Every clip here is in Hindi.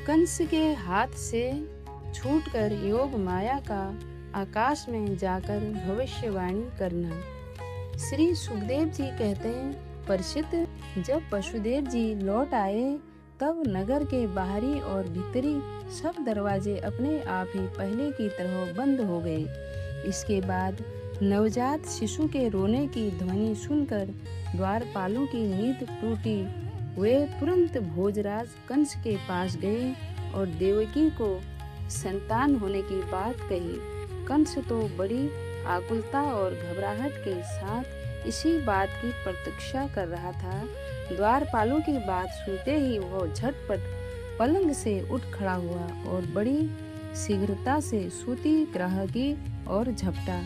कंस के हाथ से छूटकर योग माया का आकाश में जाकर भविष्यवाणी करना। श्री सुखदेव जी कहते हैं, परीक्षित, जब वसुदेव जी लौट आए तब नगर के बाहरी और भीतरी सब दरवाजे अपने आप ही पहले की तरह बंद हो गए। इसके बाद नवजात शिशु के रोने की ध्वनि सुनकर द्वारपालों की नींद टूटी। वे तुरंत भोजराज कंस के पास गए और देवकी को संतान होने की बात कही। कंस तो बड़ी आकुलता और घबराहट के साथ इसी बात की प्रतीक्षा कर रहा था। द्वारपालों की बात सुनते ही वह झटपट पलंग से उठ खड़ा हुआ और बड़ी शीघ्रता से सूती ग्रह की ओर झपटा।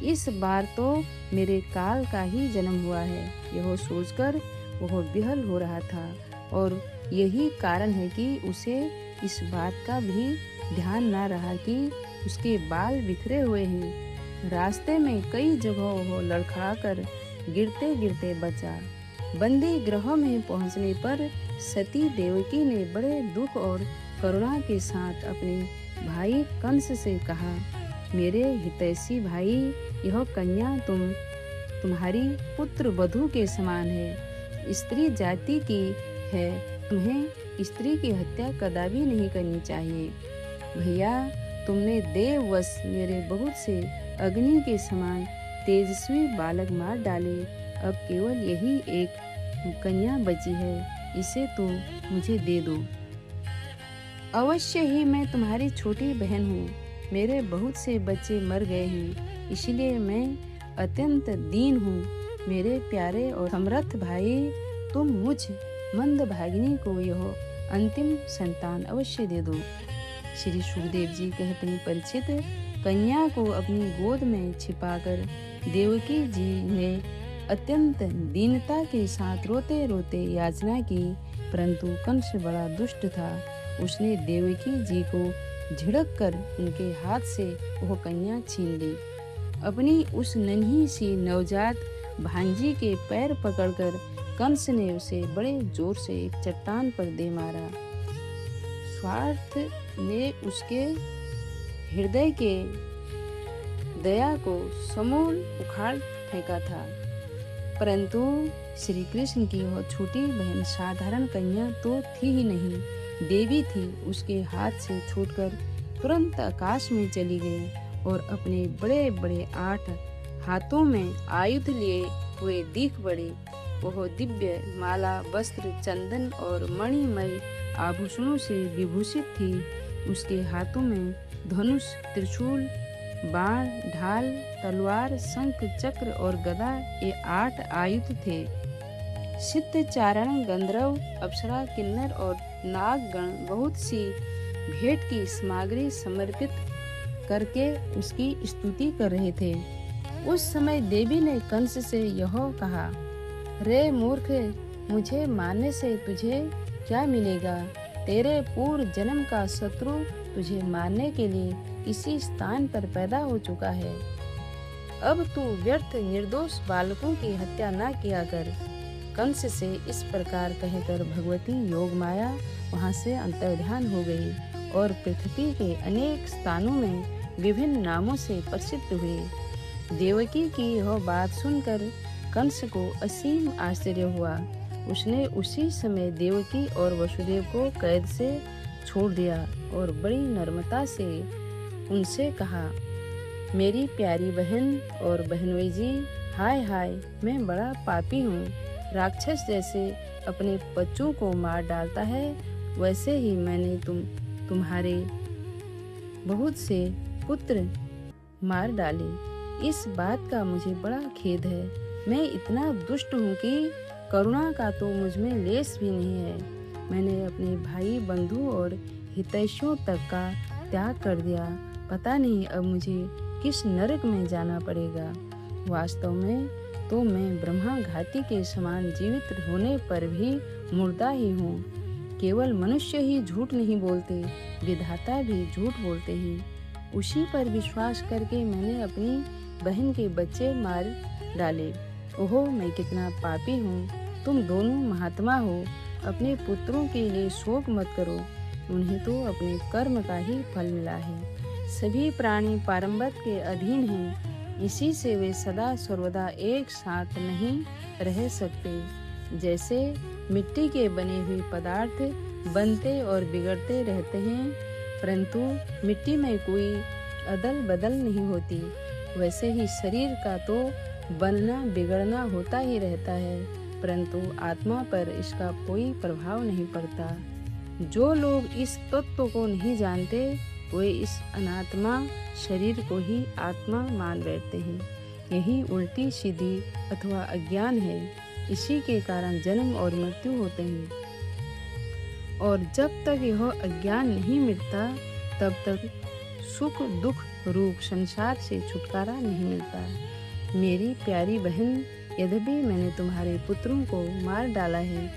इस बार तो मेरे काल का ही जन्म हुआ है, यह सोचकर वह विहल हो रहा था और यही कारण है कि उसे इस बात का भी ध्यान न रहा कि उसके बाल बिखरे हुए हैं। रास्ते में कई जगहों वो लड़खड़ाकर गिरते गिरते बचा। बंदी गृह में पहुंचने पर सती देवकी ने बड़े दुख और करुणा के साथ अपने भाई कंस से कहा, मेरे हितैषी भाई, यह कन्या तुम्हारी पुत्र वधू के समान है, स्त्री जाति की है, तुम्हें स्त्री की हत्या कदापि नहीं करनी चाहिए। भैया, तुमने देववश मेरे बहुत से अग्नि के समान तेजस्वी बालक मार डाले। अब केवल यही एक कन्या बची है, इसे तो मुझे दे दो। अवश्य ही मैं तुम्हारी छोटी बहन हूँ। मेरे बहुत से बच्चे मर गए हैं, इसलिए मैं अत्यंत दीन हूँ। मेरे प्यारे और समर्थ भाई, तुम मुझ मंदभागिनी को यह अंतिम संतान अवश्य दे दो। श्री सुखदेव जी कहते हैं, परीक्षित, कन्या को अपनी गोद में छिपाकर देवकी जी ने अत्यंत दीनता के साथ रोते रोते याचना की, परंतु कंस बड़ा दुष्ट था। उसने देवकी जी को झिड़क कर उनके हाथ से वह कन्या छीन ली। अपनी उस नन्ही सी नवजात भांजी के पैर पकड़कर कंस ने उसे बड़े जोर से एक चट्टान पर दे मारा। स्वार्थ ने उसके हृदय के दया को समूल उखाड़ फेंका था, परंतु श्री कृष्ण की वह छोटी बहन साधारण कन्या तो थी ही नहीं, देवी थी। उसके हाथ से छूटकर तुरंत आकाश में चली गई और अपने बड़े बड़े 8 हाथों में आयुध लिए हुए दिख पड़े। वह दिव्य माला, वस्त्र, चंदन और मणिमय आभूषणों से विभूषित थी। उसके हाथों में धनुष, त्रिशूल, बाण, ढाल, तलवार, शंख, चक्र और गदा, ये 8 आयुध थे। सिद्ध, चारण, गंधर्व, अप्सरा, किन्नर और नागगण बहुत सी भेंट की सामग्री समर्पित करके उसकी स्तुति कर रहे थे। उस समय देवी ने कंस से यह कहा, रे मूर्ख, मुझे मारने से तुझे क्या मिलेगा? तेरे पूर्व जन्म का शत्रु तुझे मारने के लिए इसी स्थान पर पैदा हो चुका है। अब तू व्यर्थ निर्दोष बालकों की हत्या न किया कर। कंस से इस प्रकार कहकर भगवती योगमाया वहां से अंतर्ध्यान हो गई और पृथ्वी के अनेक स्थानों में विभिन्न नामों से प्रसिद्ध हुए। देवकी की यह बात सुनकर कंस को असीम आश्चर्य हुआ। उसने उसी समय देवकी और वसुदेव को कैद से छोड़ दिया और बड़ी नम्रता से उनसे कहा, मेरी प्यारी बहन और बहनोई जी, हाय हाय, मैं बड़ा पापी हूँ। राक्षस जैसे अपने बच्चों को मार डालता है, वैसे ही मैंने तुम्हारे बहुत से पुत्र मार डाले। इस बात का मुझे बड़ा खेद है। मैं इतना दुष्ट हूँ कि करुणा का तो मुझ में लेस भी नहीं है। मैंने अपने भाई, बंधु और हितैषियों तक का त्याग कर दिया। पता नहीं अब मुझे किस नरक में जाना पड़ेगा। वास्तव में तो मैं ब्रह्माघाती के समान जीवित होने पर भी मुर्दा ही हूँ। केवल मनुष्य ही झूठ नहीं बोलते, विधाता भी झूठ बोलते हैं। उसी पर विश्वास करके मैंने अपनी बहन के बच्चे मार डाले। ओहो, मैं कितना पापी हूँ। तुम दोनों महात्मा हो, अपने पुत्रों के लिए शोक मत करो। उन्हें तो अपने कर्म का ही फल मिला है। सभी प्राणी पारंबत के अधीन हैं, इसी से वे सदा सर्वदा एक साथ नहीं रह सकते। जैसे मिट्टी के बने हुए पदार्थ बनते और बिगड़ते रहते हैं, परंतु मिट्टी में कोई अदल बदल नहीं होती, वैसे ही शरीर का तो बनना बिगड़ना होता ही रहता है, परंतु आत्मा पर इसका कोई प्रभाव नहीं पड़ता। जो लोग इस तत्व को नहीं जानते, वे इस अनात्मा शरीर को ही आत्मा मान बैठते हैं। यही उल्टी सीधी अथवा अज्ञान है। इसी के कारण जन्म और मृत्यु होते हैं, और जब तक यह अज्ञान नहीं मिटता, तब तक सुख दुख रूप संसार से छुटकारा नहीं मिलता। मेरी प्यारी बहन, यद्यपि मैंने तुम्हारे पुत्रों को मार डाला है,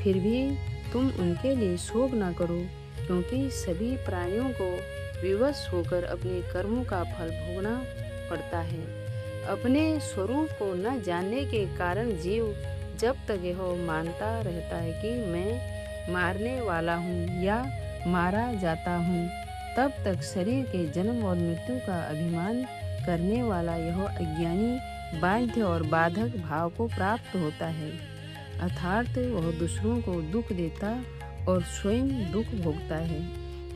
फिर भी तुम उनके लिए शोक न करो, क्योंकि सभी प्राणियों को विवश होकर अपने कर्मों का फल भोगना पड़ता है। अपने स्वरूप को न जानने के कारण जीव जब तक यह मानता रहता है कि मैं मारने वाला हूँ या मारा जाता हूँ, तब तक शरीर के जन्म और मृत्यु का अभिमान करने वाला यह अज्ञानी बाध्य और बाधक भाव को प्राप्त होता है, अर्थात वह दूसरों को दुख देता और स्वयं दुख भोगता है।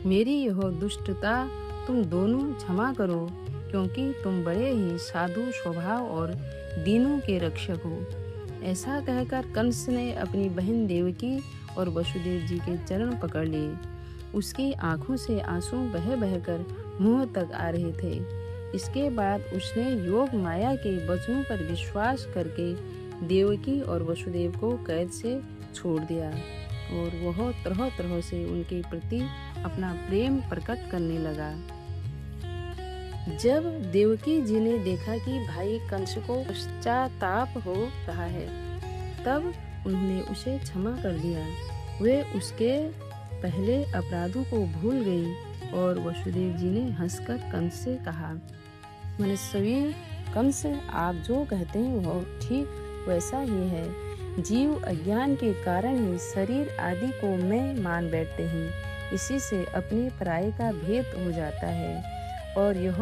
मेरी यह दुष्टता तुम दोनों क्षमा करो, क्योंकि तुम बड़े ही साधु स्वभाव और दीनों के रक्षक हो। ऐसा कहकर कंस ने अपनी बहन देवकी और वसुदेव जी के चरण पकड़ लिए। उसकी आंखों से आंसू बह बहकर मुंह तक आ रहे थे। इसके बाद उसने योग माया के वचनों पर विश्वास करके देवकी और वसुदेव को कैद से छोड़ दिया, और वह तरह तरह से उनके प्रति अपना प्रेम प्रकट करने लगा। जब देवकी जी ने देखा कि भाई कंस को पश्चाताप हो रहा है, तब उन्होंने उसे क्षमा कर दिया। वे उसके पहले अपराधों को भूल गई, और वसुदेव जी ने हंसकर कंस से कहा, मनस्वी कंस, आप जो कहते हैं वह ठीक वैसा ही है। जीव अज्ञान के कारण ही शरीर आदि को मैं मान बैठते हैं, इसी से अपने पराये का भेद हो जाता है, और यह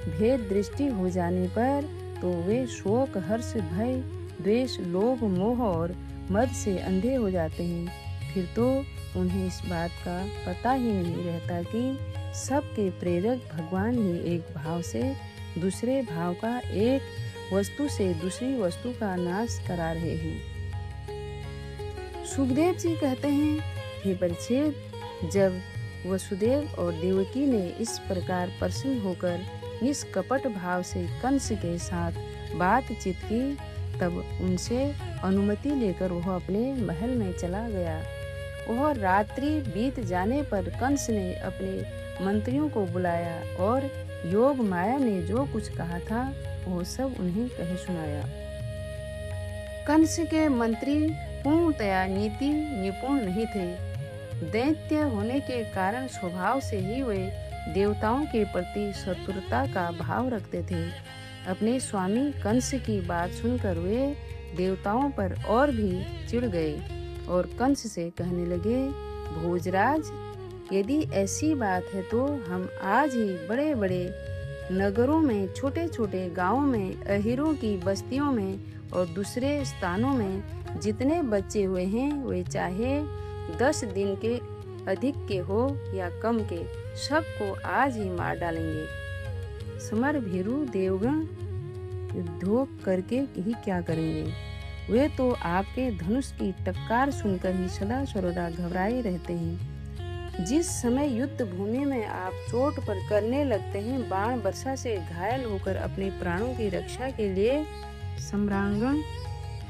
भेद दृष्टि हो जाने पर तो वे शोक हर्ष भय द्वेष लोभ मोह और मद से अंधे हो जाते हैं। फिर तो उन्हें इस बात का पता ही नहीं रहता कि सबके प्रेरक भगवान ही एक भाव से दूसरे भाव का, एक वस्तु से दूसरी वस्तु का नाश करा रहे हैं। सुखदेव जी कहते हैं, हे परीक्षित, जब वसुदेव और देवकी ने इस प्रकार प्रसन्न होकर निष्कपट भाव से कंस के साथ बातचीत की, तब उनसे अनुमति लेकर वह अपने महल में चला गया। वह रात्रि बीत जाने पर कंस ने अपने मंत्रियों को बुलाया और योग माया ने जो कुछ कहा था वो सब उन्हें कह सुनाया। कंस के मंत्री पूर्णतया नीति निपुण नहीं थे। दैत्य होने के कारण स्वभाव से ही वे देवताओं के प्रति शत्रुता का भाव रखते थे। अपने स्वामी कंस की बात सुनकर वे देवताओं पर और भी चिढ़ गए और कंस से कहने लगे, भोजराज, यदि ऐसी बात है तो हम आज ही बड़े बड़े नगरों में, छोटे छोटे गांवों में, अहीरों की बस्तियों में और दूसरे स्थानों में जितने बच्चे हुए हैं वे चाहे 10 दिन के अधिक के हो या कम के, सबको आज ही मार डालेंगे। समर भीरु देवगण युद्धोग करके ही क्या करेंगे? वे तो आपके धनुष की टक्कार सुनकर ही सदा सर्वदा घबराए रहते हैं। जिस समय युद्ध भूमि में आप चोट पर करने लगते हैं, बाण वर्षा से घायल होकर अपने प्राणों की रक्षा के लिए सम्रांगण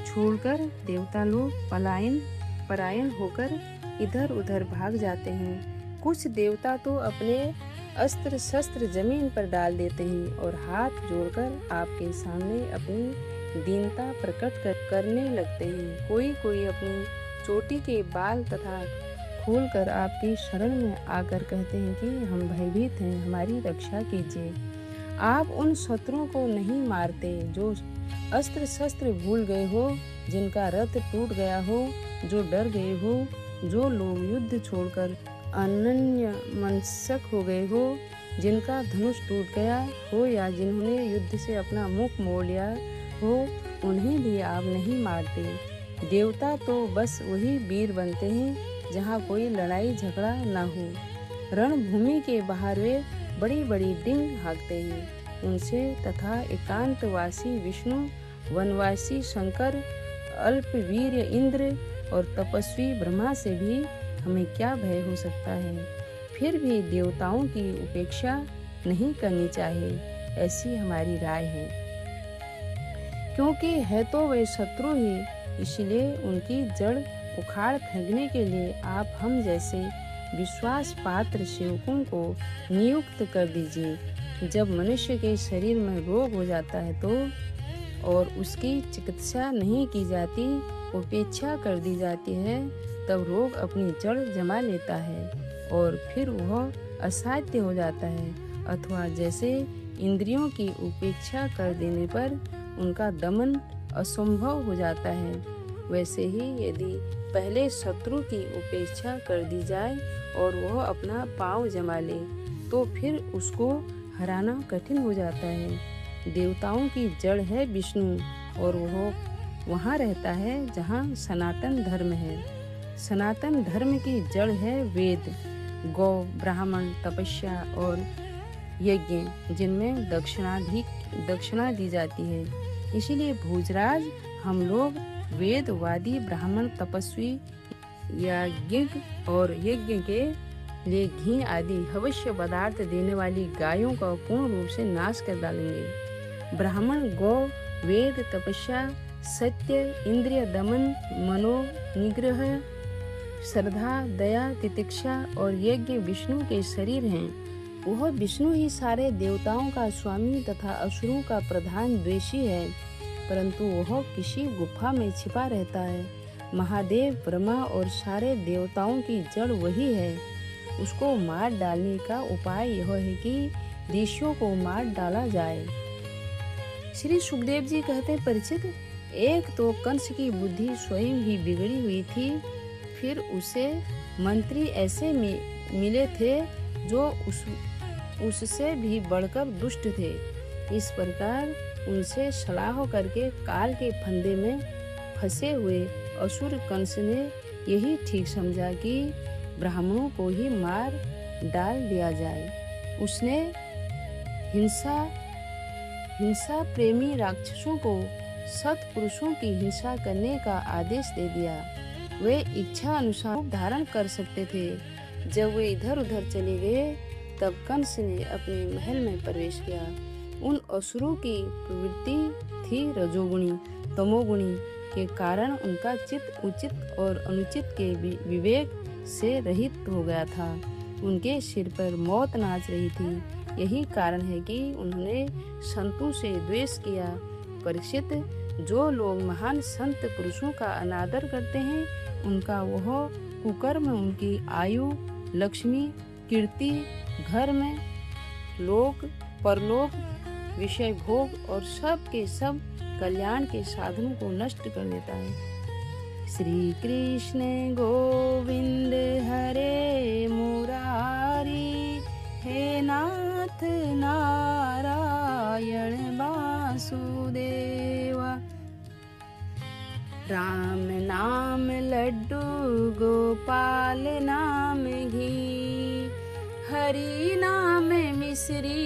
छोड़कर देवता लोग पलायन होकर इधर उधर भाग जाते हैं। कुछ देवता तो अपने अस्त्र शस्त्र जमीन पर डाल देते हैं और हाथ जोड़कर आपके सामने अपनी दीनता प्रकट करने लगते हैं। कोई कोई अपनी चोटी के बाल तथा खोलकर आपकी शरण में आकर कहते हैं कि हम भयभीत हैं, हमारी रक्षा कीजिए। आप उन शत्रुओं को नहीं मारते जो अस्त्र शस्त्र भूल गए हो, जिनका रथ टूट गया हो, जो डर गए हो, जो लोग युद्ध छोड़कर अनन्य मनस्क हो गए हो, जिनका धनुष टूट गया हो या जिन्होंने युद्ध से अपना मुख मोड़ लिया हो, उन्हें भी आप नहीं मारते। देवता तो बस वही वीर बनते हैं जहाँ कोई लड़ाई झगड़ा न हो। रणभूमि के बाहर वे बड़ी बड़ी डिंग हाँकते हैं। उनसे तथा एकांतवासी विष्णु, वनवासी शंकर, अल्पवीर इंद्र और तपस्वी ब्रह्मा से भी हमें क्या भय हो सकता है। फिर भी देवताओं की उपेक्षा नहीं करनी चाहिए, ऐसी हमारी राय है, क्योंकि है तो वे शत्रु ही, इसलिए उनकी जड़ उखाड़ फेंकने के लिए आप हम जैसे विश्वास पात्र सेवकों को नियुक्त कर दीजिए। जब मनुष्य के शरीर में रोग हो जाता है तो और उसकी चिकित्सा नहीं की जाती, उपेक्षा कर दी जाती है, तब रोग अपनी जड़ जमा लेता है और फिर वह असाध्य हो जाता है। अथवा जैसे इंद्रियों की उपेक्षा कर देने पर उनका दमन असंभव हो जाता है, वैसे ही यदि पहले शत्रु की उपेक्षा कर दी जाए और वह अपना पांव जमा ले तो फिर उसको हराना कठिन हो जाता है। देवताओं की जड़ है विष्णु और वह वहाँ रहता है जहाँ सनातन धर्म है। सनातन धर्म की जड़ है वेद, गौ, ब्राह्मण, तपस्या और यज्ञ, जिनमें दक्षिणा दी जाती है। इसीलिए भोजराज, हम लोग वेदवादी ब्राह्मण, तपस्वी, याज्ञिक और यज्ञ के लिए घी आदि हवश्य पदार्थ देने वाली गायों का पूर्ण रूप से नाश कर डालेंगे। ब्राह्मण गौ, वेद, तपस्या, सत्य, इंद्रिय दमन, मनो निग्रह, श्रद्धा, दया, तितिक्षा और यज्ञ विष्णु के शरीर हैं। वह विष्णु ही सारे देवताओं का स्वामी तथा असुरों का प्रधान द्वेषी है, परंतु वह किसी गुफा में छिपा रहता है। महादेव, ब्रह्मा और सारे देवताओं की जड़ वही है। उसको मार डालने का उपाय यह है कि ऋषियों को मार डाला जाए। श्री सुखदेव जी कहते हैं, परीक्षित, एक तो कंस की बुद्धि स्वयं ही बिगड़ी हुई थी, फिर उसे मंत्री ऐसे मिले थे जो उससे भी बढ़कर दुष्ट थे। इस प्रकार उनसे सलाह करके काल के फंदे में फंसे हुए असुर कंस ने यही ठीक समझा कि ब्राह्मणों को ही मार डाल दिया जाए। उसने हिंसा प्रेमी राक्षसों को सत्पुरुषों की हिंसा करने का आदेश दे दिया। वे इच्छा अनुसार धारण कर सकते थे। जब वे इधर उधर चले गए तब कंस ने अपने महल में प्रवेश किया। उन असुरों की प्रवृत्ति थी रजोगुणी, तमोगुणी के कारण उनका चित्त उचित और अनुचित के विवेक से रहित हो गया था। उनके सिर पर मौत नाच रही थी। यही कारण है कि उन्होंने संतों से द्वेष किया। परीक्षित, जो लोग महान संत पुरुषों का अनादर करते हैं, उनका वह कुकर्म उनकी आयु, लक्ष्मी, कीर्ति, घर में लोक परलोक, विषय भोग और सब के सब कल्याण के साधनों को नष्ट कर देता है। श्री कृष्ण गोविंद हरे मुरारी, हे नाथ नारायण वासुदेवा। राम नाम लड्डू गोपाल नाम घी, हरि नाम मिश्री